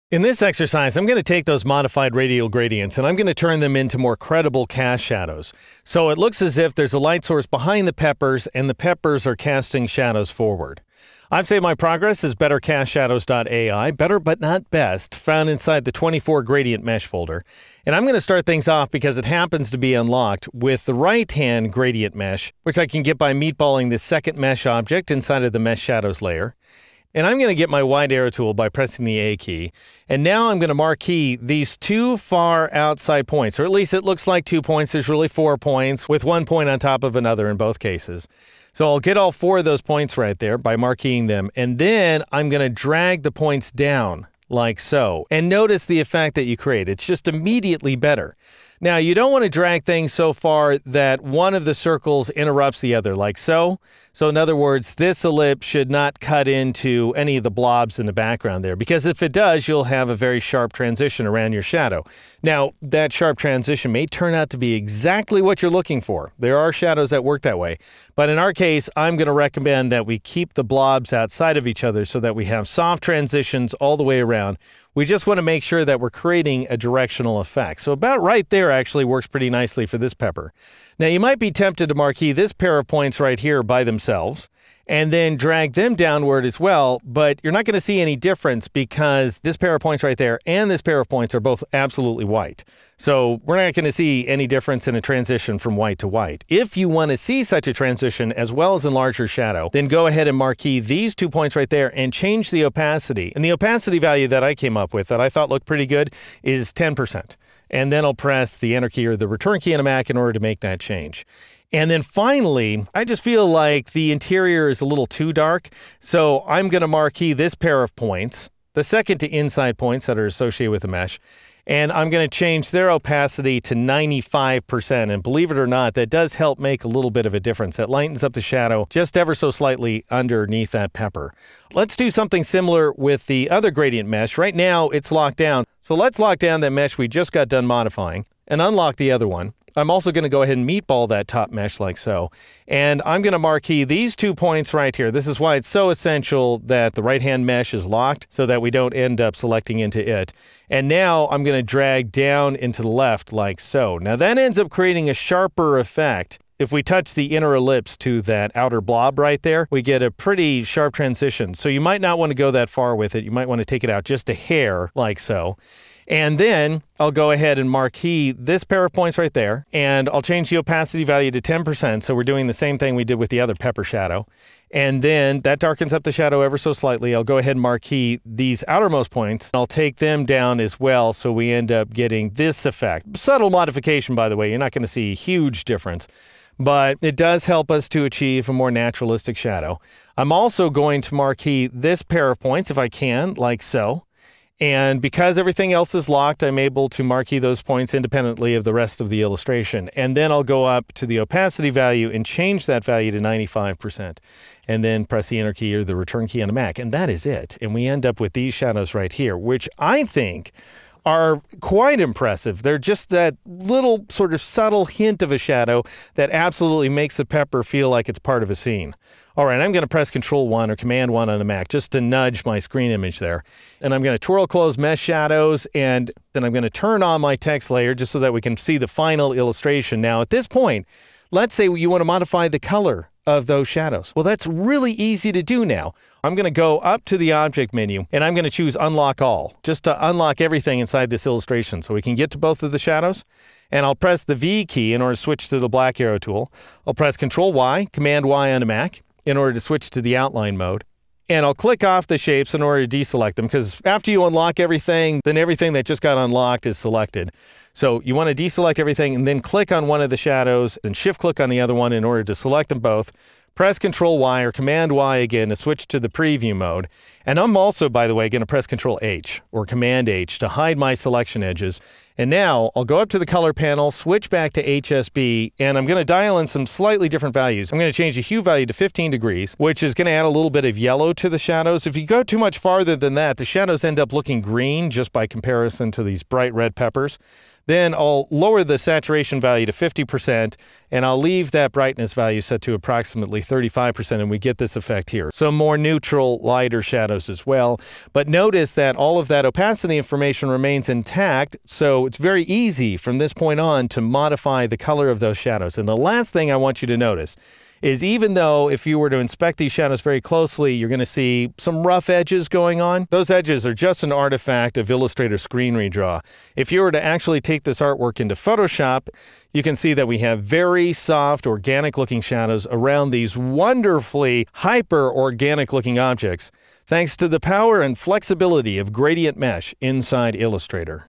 In this exercise, I'm going to take those modified radial gradients and I'm going to turn them into more credible cast shadows. So it looks as if there's a light source behind the peppers and the peppers are casting shadows forward. I've saved my progress as bettercastshadows.ai, better but not best, found inside the 24 gradient mesh folder. And I'm going to start things off because it happens to be unlocked with the right-hand gradient mesh, which I can get by meatballing the second mesh object inside of the mesh shadows layer. And I'm going to get my wide arrow tool by pressing the A key. And now I'm going to marquee these two far outside points, or at least it looks like 2 points. There's really 4 points with 1 point on top of another in both cases. So I'll get all 4 of those points right there by marqueing them. And then I'm going to drag the points down like so. And notice the effect that you create. It's just immediately better. Now, you don't want to drag things so far that one of the circles interrupts the other, like so. So in other words, this ellipse should not cut into any of the blobs in the background there, because if it does, you'll have a very sharp transition around your shadow. Now, that sharp transition may turn out to be exactly what you're looking for. There are shadows that work that way. But in our case, I'm going to recommend that we keep the blobs outside of each other so that we have soft transitions all the way around. We just want to make sure that we're creating a directional effect. So about right there actually works pretty nicely for this pepper. Now you might be tempted to marquee this pair of points right here by themselves and then drag them downward as well, but you're not going to see any difference because this pair of points right there and this pair of points are both absolutely white. So we're not going to see any difference in a transition from white to white. If you want to see such a transition as well as enlarge your shadow, then go ahead and marquee these 2 points right there and change the opacity. And the opacity value that I came up with that I thought looked pretty good is 10%. And then I'll press the Enter key or the Return key on a Mac in order to make that change. And then finally, I just feel like the interior is a little too dark, so I'm going to marquee this pair of points, the second to inside points that are associated with the mesh, and I'm going to change their opacity to 95%. And believe it or not, that does help make a little bit of a difference. That lightens up the shadow just ever so slightly underneath that pepper. Let's do something similar with the other gradient mesh. Right now, it's locked down. So let's lock down that mesh we just got done modifying and unlock the other one. I'm also going to go ahead and meatball that top mesh like so. And I'm going to marquee these 2 points right here. This is why it's so essential that the right-hand mesh is locked so that we don't end up selecting into it. And now I'm going to drag down into the left like so. Now that ends up creating a sharper effect. If we touch the inner ellipse to that outer blob right there, we get a pretty sharp transition. So you might not want to go that far with it. You might want to take it out just a hair like so. And then I'll go ahead and marquee this pair of points right there, and I'll change the opacity value to 10%, so we're doing the same thing we did with the other pepper shadow. And then that darkens up the shadow ever so slightly. I'll go ahead and marquee these outermost points. I'll take them down as well, so we end up getting this effect. Subtle modification, by the way. You're not going to see a huge difference, but it does help us to achieve a more naturalistic shadow. I'm also going to marquee this pair of points, if I can, like so. And because everything else is locked, I'm able to marquee those points independently of the rest of the illustration. And then I'll go up to the opacity value and change that value to 95%. And then press the Enter key or the Return key on the Mac. And that is it. And we end up with these shadows right here, which I think are quite impressive. They're just that little sort of subtle hint of a shadow that absolutely makes the pepper feel like it's part of a scene. All right, I'm going to press Control-1 or Command-1 on the Mac just to nudge my screen image there. And I'm going to twirl close mesh shadows, and then I'm going to turn on my text layer just so that we can see the final illustration. Now, at this point, let's say you want to modify the color of those shadows. Well, that's really easy to do now. I'm going to go up to the Object menu, and I'm going to choose Unlock All, just to unlock everything inside this illustration so we can get to both of the shadows. And I'll press the V key in order to switch to the black arrow tool. I'll press Control-Y, Command-Y on a Mac in order to switch to the outline mode. And I'll click off the shapes in order to deselect them, because after you unlock everything, then everything that just got unlocked is selected. So you want to deselect everything and then click on one of the shadows and shift click on the other one in order to select them both. Press Control-Y or Command-Y again to switch to the preview mode. And I'm also, by the way, going to press Control-H or Command-H to hide my selection edges. And now I'll go up to the color panel, switch back to HSB, and I'm going to dial in some slightly different values. I'm going to change the hue value to 15 degrees, which is going to add a little bit of yellow to the shadows. If you go too much farther than that, the shadows end up looking green just by comparison to these bright red peppers. Then I'll lower the saturation value to 50%, and I'll leave that brightness value set to approximately 35%, and we get this effect here. So more neutral, lighter shadows as well. But notice that all of that opacity information remains intact, so it's very easy from this point on to modify the color of those shadows. And the last thing I want you to notice is even though if you were to inspect these shadows very closely, you're going to see some rough edges going on. Those edges are just an artifact of Illustrator Screen Redraw. If you were to actually take this artwork into Photoshop, you can see that we have very soft, organic-looking shadows around these wonderfully hyper-organic-looking objects, thanks to the power and flexibility of Gradient Mesh inside Illustrator.